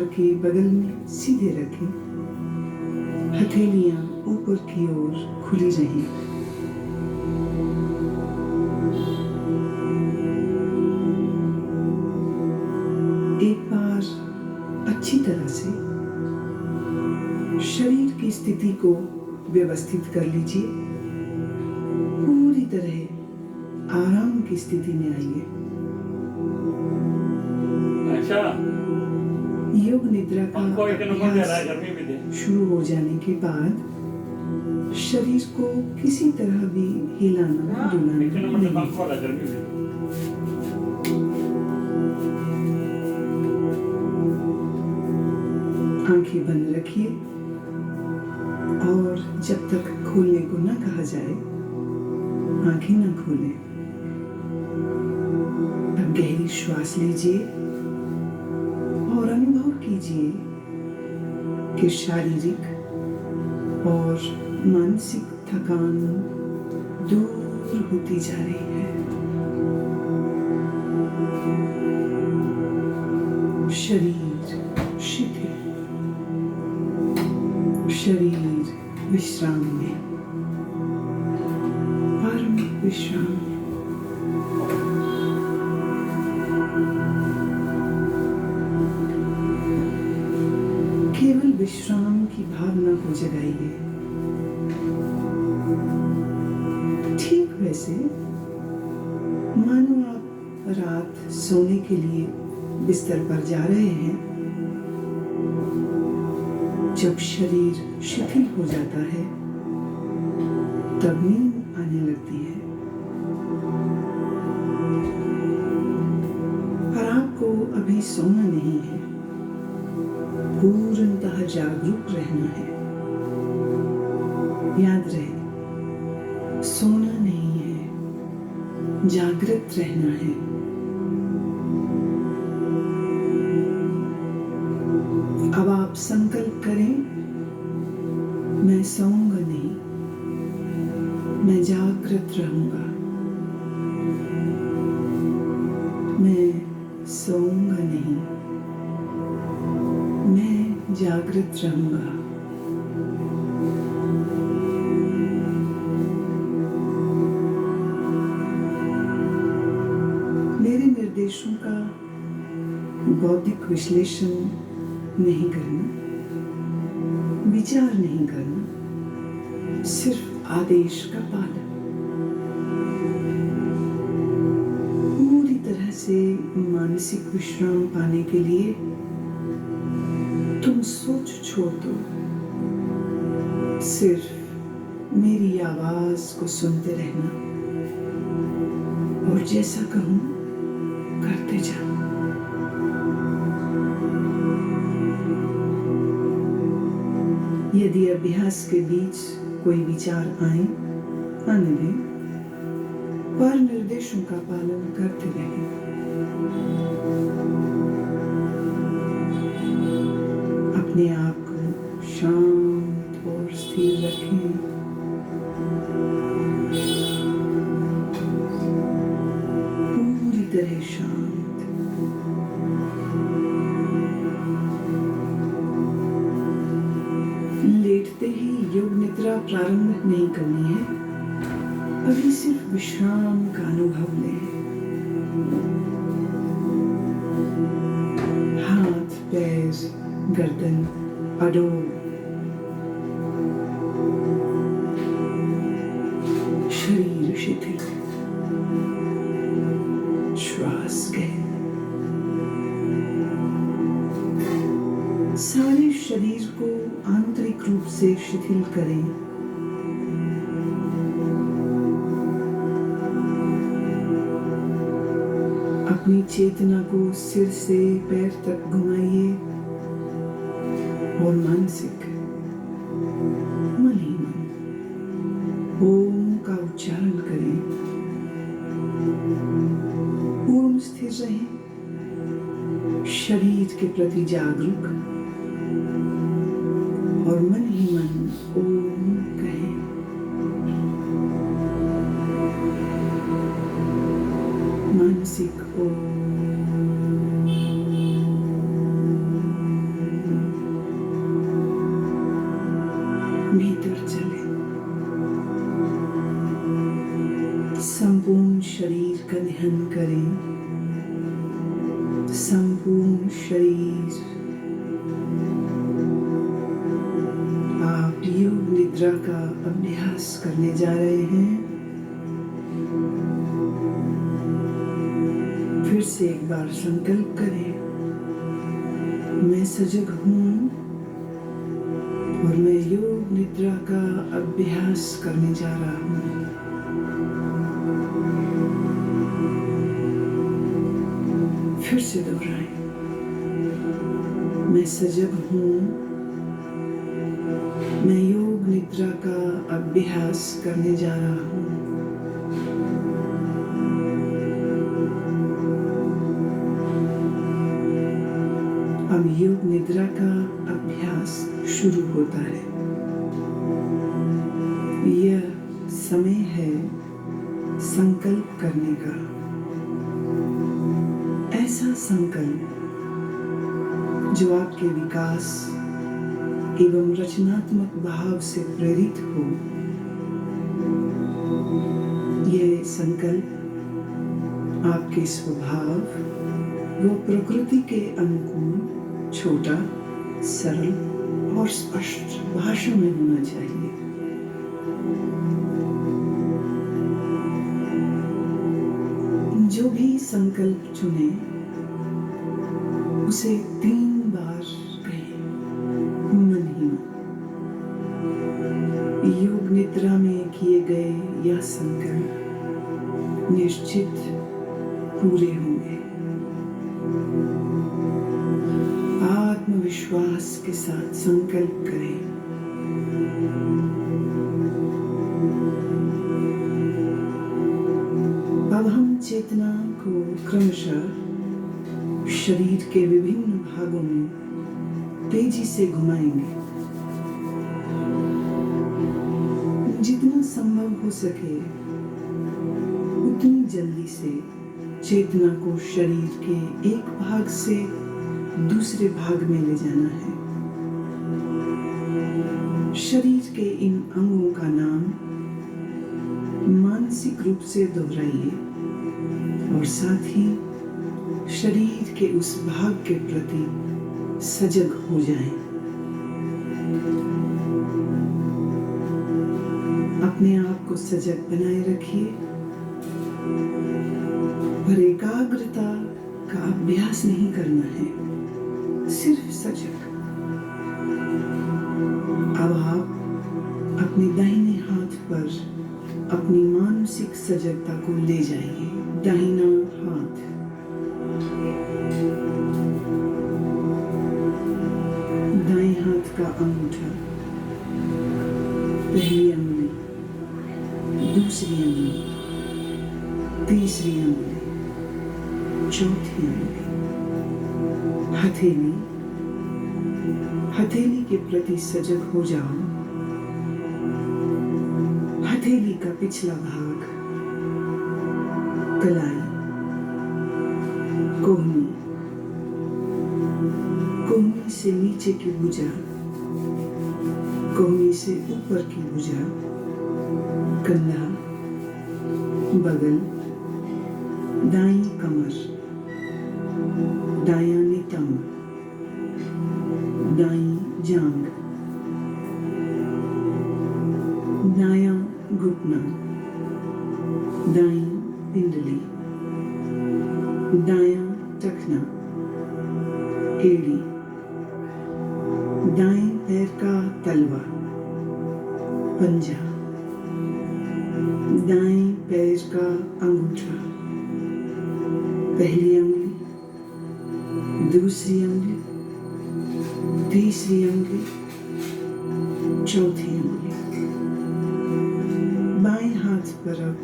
के बगल में सीधे रखें। हथेलियां ऊपर की ओर खुली रहें। एक बार अच्छी तरह से शरीर की स्थिति को व्यवस्थित कर लीजिए। पूरी तरह आराम की स्थिति में आइए। अच्छा, योग निद्रा का अभ्यास शुरू हो जाने के बाद शरीर को किसी तरह भी हिलाना डुलाना नहीं। आंखें बंद रखिए और जब तक खोलने को न कहा जाए आंखें न खोलें। अब गहरी श्वास लीजिए और अनुभव कीजिए कि शारीरिक और मानसिक थकान दूर होती जा रही है। शरीर शिथिल, शरीर विश्राम में, परम विश्राम में। केवल विश्राम की भावना को जगाइए। ठीक वैसे मानो आप रात सोने के लिए बिस्तर पर जा रहे हैं। जब शरीर शिथिल हो जाता है तब नींद आने लगती है। पर आपको अभी सोना नहीं है, पूर्णतः जागरूक रहना है। याद रहे, सोना नहीं है, जागृत रहना है। अब आप संकल्प करें, मैं सोऊंगा नहीं, मैं जागृत रहूंगा। मैं सोऊंगा नहीं, मैं जागृत रहूंगा। मेरे निर्देशों का बौद्धिक विश्लेषण नहीं करना, विचार नहीं करना, सिर्फ आदेश का पालन। पूरी तरह से मानसिक विश्राम पाने के लिए तुम सोच छोड़ दो, सिर्फ मेरी आवाज को सुनते रहना और जैसा कहूं करते जाओ। यदि अभ्यास के बीच कोई विचार आए, आने दें, पर निर्देशों का पालन करते रहें। अपने आप को शांत और स्थिर रखें। पूरी तरह शांत। लेटते ही योग निद्रा प्रारंभ नहीं करनी है, अभी सिर्फ विश्राम का अनुभव लें। हाथ, पैर, गर्दन अडोल, शरीर शिथिल, श्वास गहन। सारे शरीर को आंतरिक रूप से शिथिल करें। अपनी चेतना को सिर से पैर तक घुमाइए और मानसिक मन ही मन ओम का उच्चारण करें। पूर्ण स्थिर रहें, शरीर के प्रति जागरूक और मन ही मन ओम कहें। मानसिक ओम, का ध्यान करें। संपूर्ण शरीर आप योग निद्रा का अभ्यास करने जा रहे हैं। फिर से एक बार संकल्प करें, मैं सजग हूँ और मैं योग निद्रा का अभ्यास करने जा रहा हूँ। फिर से दोहराएं, मैं सजग हूँ, मैं योग निद्रा का अभ्यास करने जा रहा हूँ। अब योग निद्रा का अभ्यास शुरू होता है। यह समय है संकल्प करने का। ऐसा संकल्प जो आपके विकास एवं रचनात्मक भाव से प्रेरित हो। यह संकल्प आपके स्वभाव व प्रकृति के अनुकूल छोटा, सरल और स्पष्ट भाषा में होना चाहिए। जो भी संकल्प चुने उसे 3 बार कहें मन ही मन। योग निद्रा में किए गए यह संकल्प निश्चित पूरे होंगे। आत्मविश्वास के साथ संकल्प करें। अब हम चेतना को क्रमशः शरीर के विभिन्न भागों में तेजी से घुमाएंगे। जितना संभव हो सके उतनी जल्दी से चेतना को शरीर के एक भाग से दूसरे भाग में ले जाना है। शरीर के इन अंगों का नाम मानसिक रूप से दोहराइए और साथ ही शरीर के उस भाग के प्रति सजग हो जाएं। अपने आप को सजग बनाए रखिए पर एकाग्रता का अभ्यास नहीं करना है, सिर्फ सजग। अब आप अपने दाहिने हाथ पर अपनी मानसिक सजगता को ले जाइए। दाहिना हाथ, दाएं हाथ का अंगूठा, पहली अंगुली, दूसरी अंगुली, तीसरी अंगुली, चौथी अंगुली, हथेली। हथेली के प्रति सजग हो जाओ। हथेली का पिछला भाग, कलाई, कोहनी, कोहनी से नीचे की भुजा, कोहनी से ऊपर की भुजा, कंधा, बगल, दाईं कमर, दायां नितंब, दाईं जांघ, दायां घुटना, दाईं पिंडली, दायां टखना, एड़ी, दाएं पैर का तलवा, पंजा, दाएं पैर का अंगूठा, पहली अंगुली, दूसरी अंगुली, तीसरी अंगुली, चौथी अंगुली। बाएं हाथ पर अब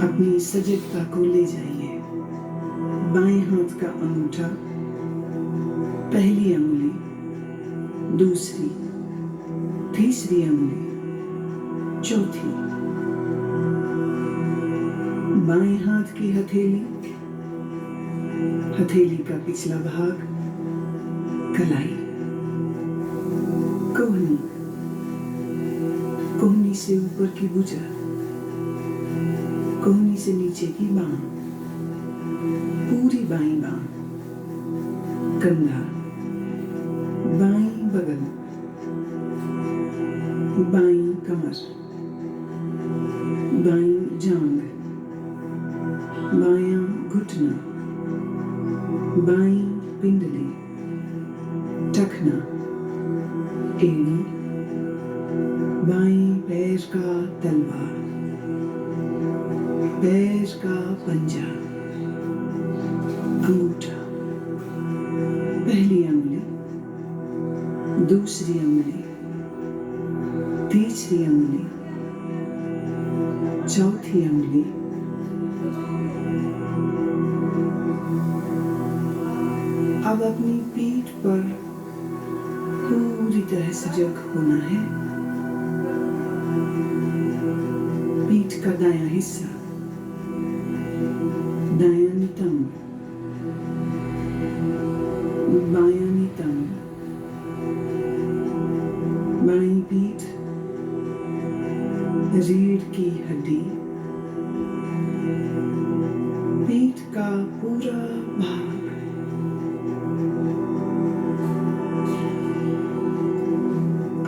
अपनी सजगता को ले जाइए। बाएं हाथ का अंगूठा, पहली अंगुली, दूसरी, तीसरी अंगुली, चौथी। बाएं हाथ की हथेली, हथेली का पिछला भाग, कलाई, कोहनी, कोहनी से ऊपर की भुजा, कोहनी से नीचे की बांह, पूरी बाईं बांह, कंधा, बाईं बगल, बाईं कमर, बाईं जांघ, बायां घुटना, बाईं पिंडली, टखना, एड़ी, बाईं पैर का तलवा, पैर का पंजा, अंगूठा, पहली अंगुली, दूसरी अंगुली, तीसरी अंगुली, चौथी अंगुली, अब अपनी पीठ पर पूरी तरह सजग होना है। पीठ का दायां हिस्सा, दायां नितंब, बायां नितंब, बाईं पीठ, रीढ़ की हड्डी, पीठ का पूरा भाग,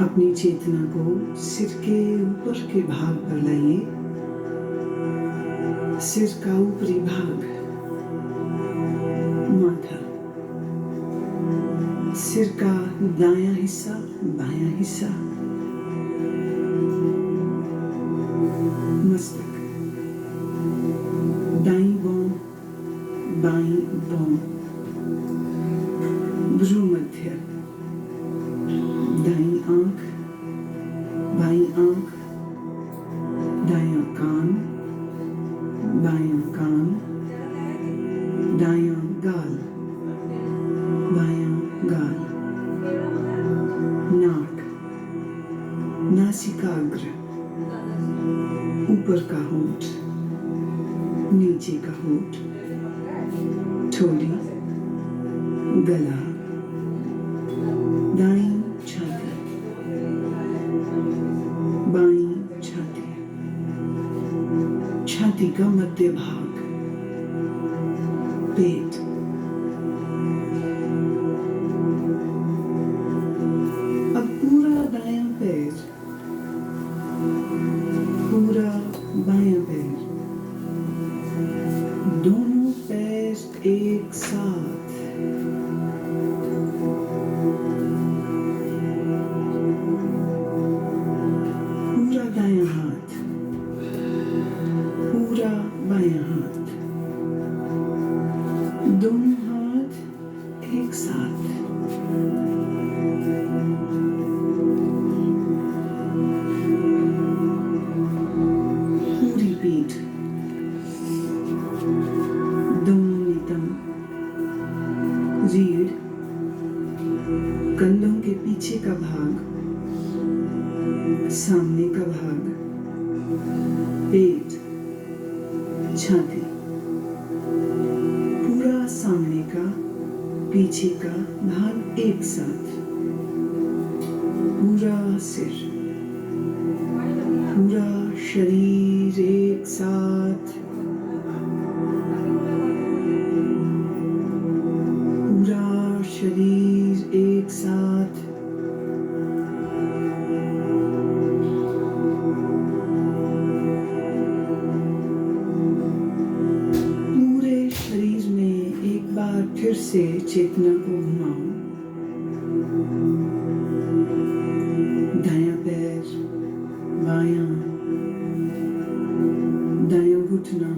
अपनी चेतना को सिर के ऊपर के भाग पर लाइए। सिर का ऊपरी भाग, माथा, सिर का दायां हिस्सा, बायां हिस्सा, मस्तक, दाईं भौं, बाईं भौं, भ्रूमध्य, दाईं आंख, बाईं आंख, दायां कान, बायां कान, दायां गाल, बायां गाल, नाक, नासिकाग्र, ऊपर का होंठ, नीचे का होंठ, ठोड़ी, गला, दाईं छाती, बाईं छाती, छाती का मध्य भाग, पेट, अब पूरा दायां पैर, पूरा बायां पैर, दोनों पैर एक साथ, पूरा दायां हाथ, पूरा बायां हाथ, दोनों हाथ एक साथ, पूरी पीठ, दोनों नितंब, रीढ़, कंधों के पीछे का भाग, सामने का भाग, पेट, छाती, पूरा सामने का पीछे का भाग एक साथ, पूरा सिर, पूरा शरीर एक साथ, पूरा शरीर एक साथ, पूरे शरीर में एक बार फिर से चेतना को घुमाओ। दायां पैर, बायां, दायां घुटना,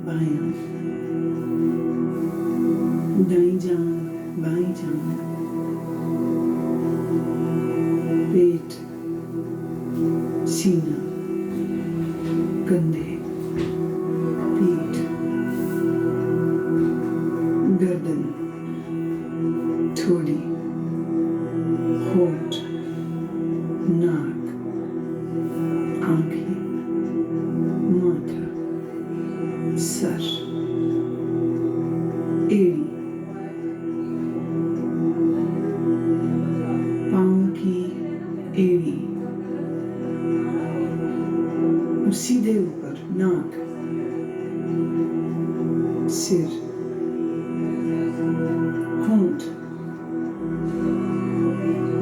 बायां, दाईं जांघ, बाईं जांघ, पेट, सीना, कंधे, पीठ, गर्दन, ठोड़ी, होंठ, नाक, आंखें, माथा, सर, एड़ी, पांव की एड़ी, और सीधे ऊपर नाक, सिर, होंठ,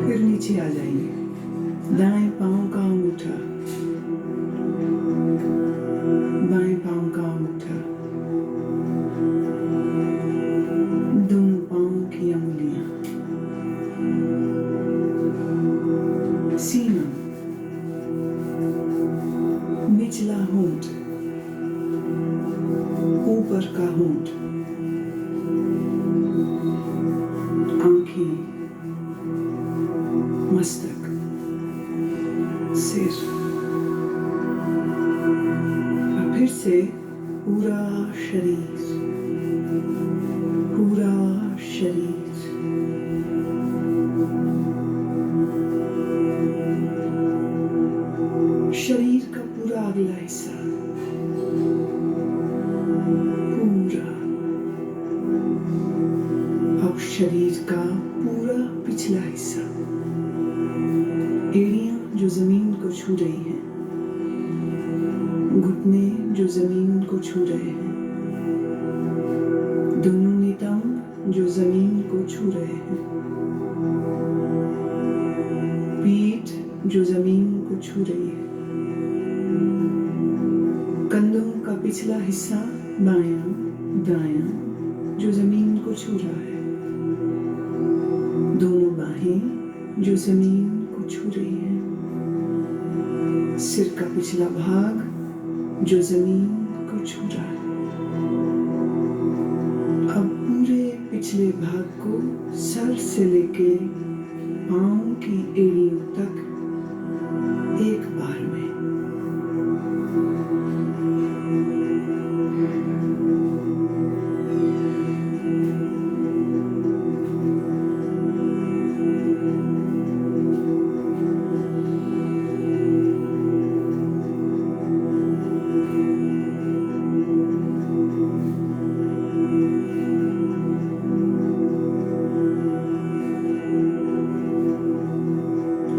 फिर नीचे आ जाएंगे। दाएं पांव का अंगूठा, बाएं पांव का अंगूठा, दोनों पांव की अंगुलियां, सीना, निचला होंठ, ऊपर का होंठ, आंखें, मस्तक, सिर, और फिर से पूरा शरीर, पूरा शरीर। शरीर का पूरा अगला हिस्सा, पूरा। अब शरीर का पूरा पिछला हिस्सा, एड़ियां जो जमीन को छू रही हैं, घुटने जो जमीन को छू रहे हैं, दोनों नितंब जो जमीन को छू रहे हैं, पीठ जो जमीन को छू रही है, कंधों का पिछला हिस्सा बायां दायां जो जमीन को छू रहा है, दोनों बाहें जो जमीन को छू रही हैं, सिर का पिछला भाग जो जमीन को छू रहा है। अब पूरे पिछले भाग को सर से लेके पांव की एड़ियों तक एक बार में।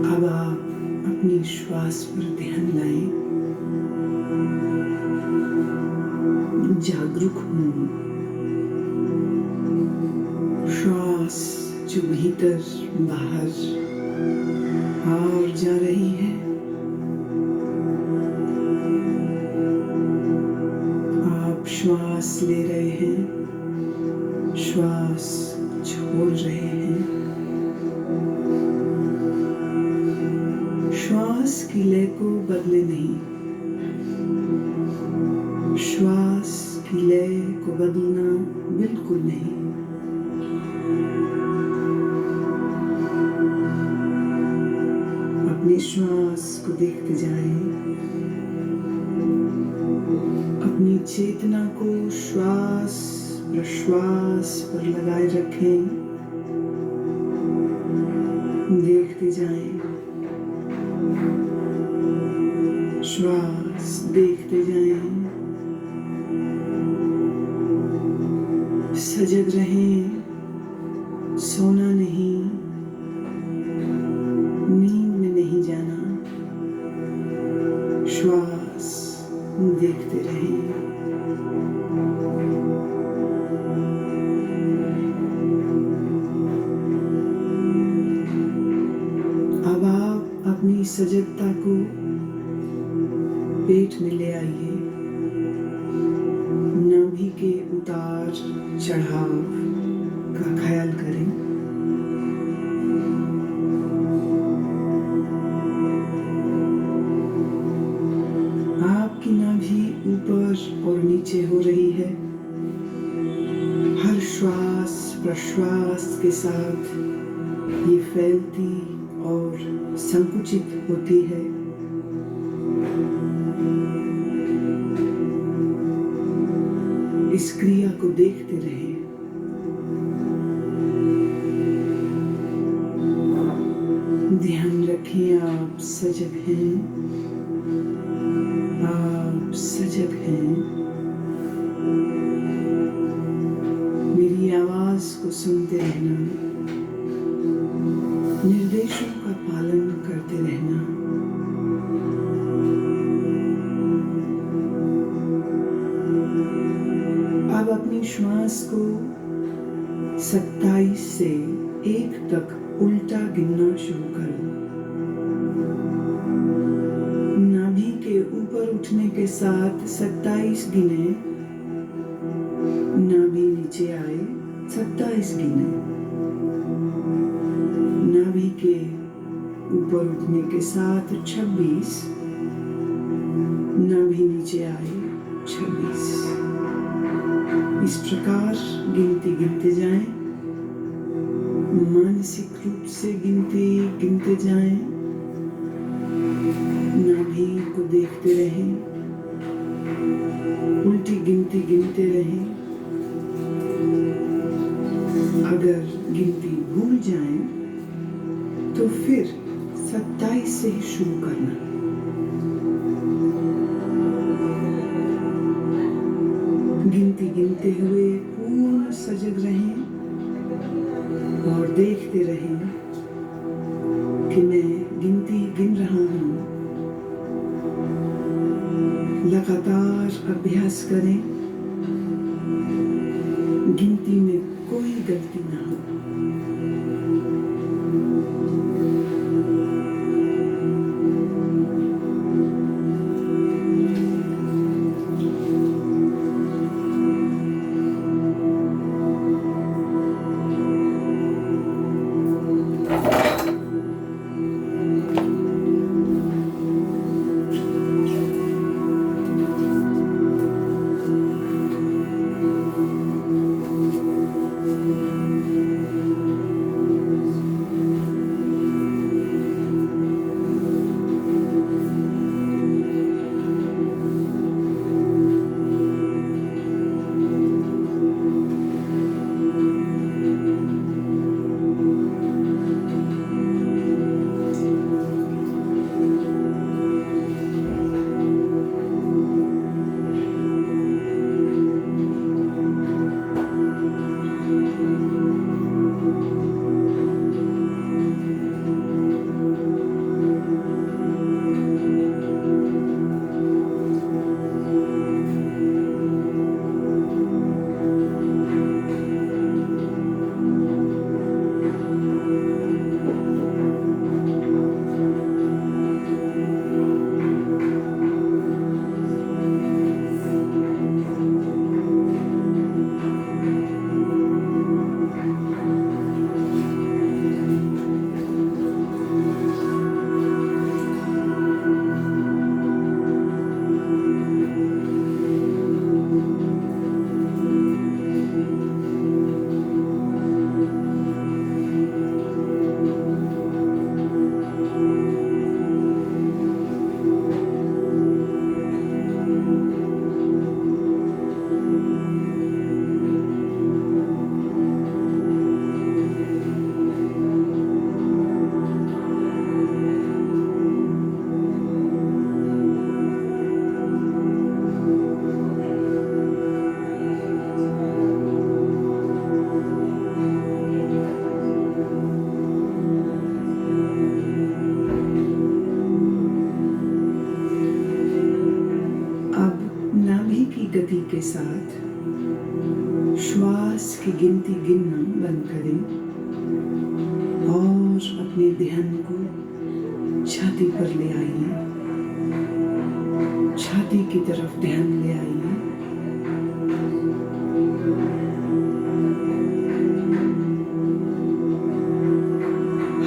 अब आप अपनी श्वास पर ध्यान लाएं, जागरूक हों। श्वास जो भीतर बाहर और जा रही है, आप श्वास ले रहे हैं, श्वास छोड़ रहे हैं। श्वास की लय को बदले नहीं, श्वास की लय को बदलना बिल्कुल नहीं। अपनी श्वास को देखते जाएं, अपनी चेतना को श्वास प्रश्वास पर लगाए रखें, देखते जाएं, श्वास देखते जाएं, सजग रहें, सोना नहीं, नींद में नहीं जाना, श्वास देखते रहें। अब आप अपनी सजगता को पेट में ले आइए, नाभि के उतार चढ़ाव का ख्याल करें। आपकी नाभि ऊपर और नीचे हो रही है, हर श्वास प्रश्वास के साथ ये फैलती और संकुचित होती है। इस क्रिया को देखते रहें। ध्यान रखें, आप सजग हैं, आप सजग हैं। मेरी आवाज को सुनते रहना, निर्देशों का पालन करते रहना। अब अपनी अपनी श्वास को 27 से 1 तक उल्टा गिनना शुरू करो। नाभि के ऊपर उठने के साथ 27 गिने, नाभि नीचे आए 27 गिने, नाभि के ऊपर उठने के साथ 26, नाभि नीचे आए 26। इस प्रकार गिनती गिनते जाएं, मानसिक रूप से गिनती गिनते जाएं, नाभि को देखते रहें, उल्टी गिनती गिनते रहें। अगर गिनती भूल जाएं तो फिर 27 से ही शुरू करना। गिनती गिनते हुए पूर्ण सजग रहें और देखते रहें कि मैं गिनती गिन रहा हूँ। लगातार अभ्यास करें, गिनती में कोई गलती ना हो। गति के साथ श्वास की गिनती गिनना बंद करें और अपने ध्यान को छाती पर ले आइए। छाती की तरफ ध्यान ले आइए।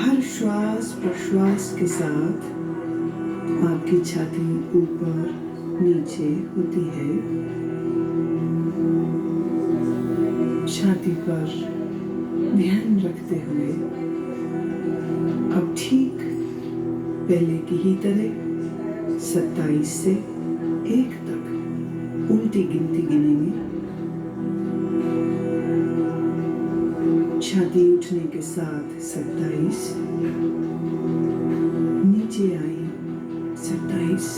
हर श्वास प्रश्वास के साथ आपकी छाती ऊपर नीचे होती है। छाती पर ध्यान रखते हुए अब ठीक पहले की ही तरह 27 से 1 तक उल्टी गिनती गिनेंगे। छाती उठने के साथ 27, नीचे आई 27,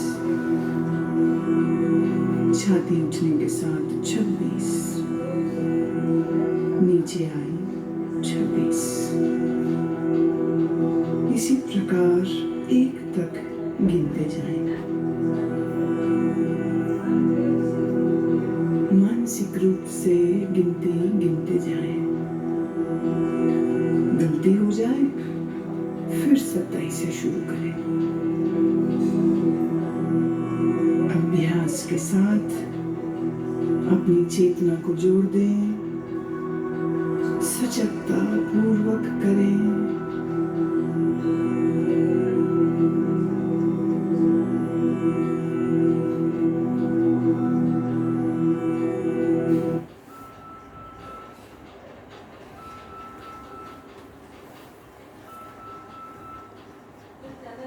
छाती उठने के साथ 26, नीचे आई 26। इसी प्रकार 1 तक गिनते जाएं। मन मानसिक रूप से गिनती गिनते जाएं। गलती हो जाए फिर 27 से शुरू करें। अभ्यास के साथ अपनी चेतना को जोड़ दें, सजगता पूर्वक करें।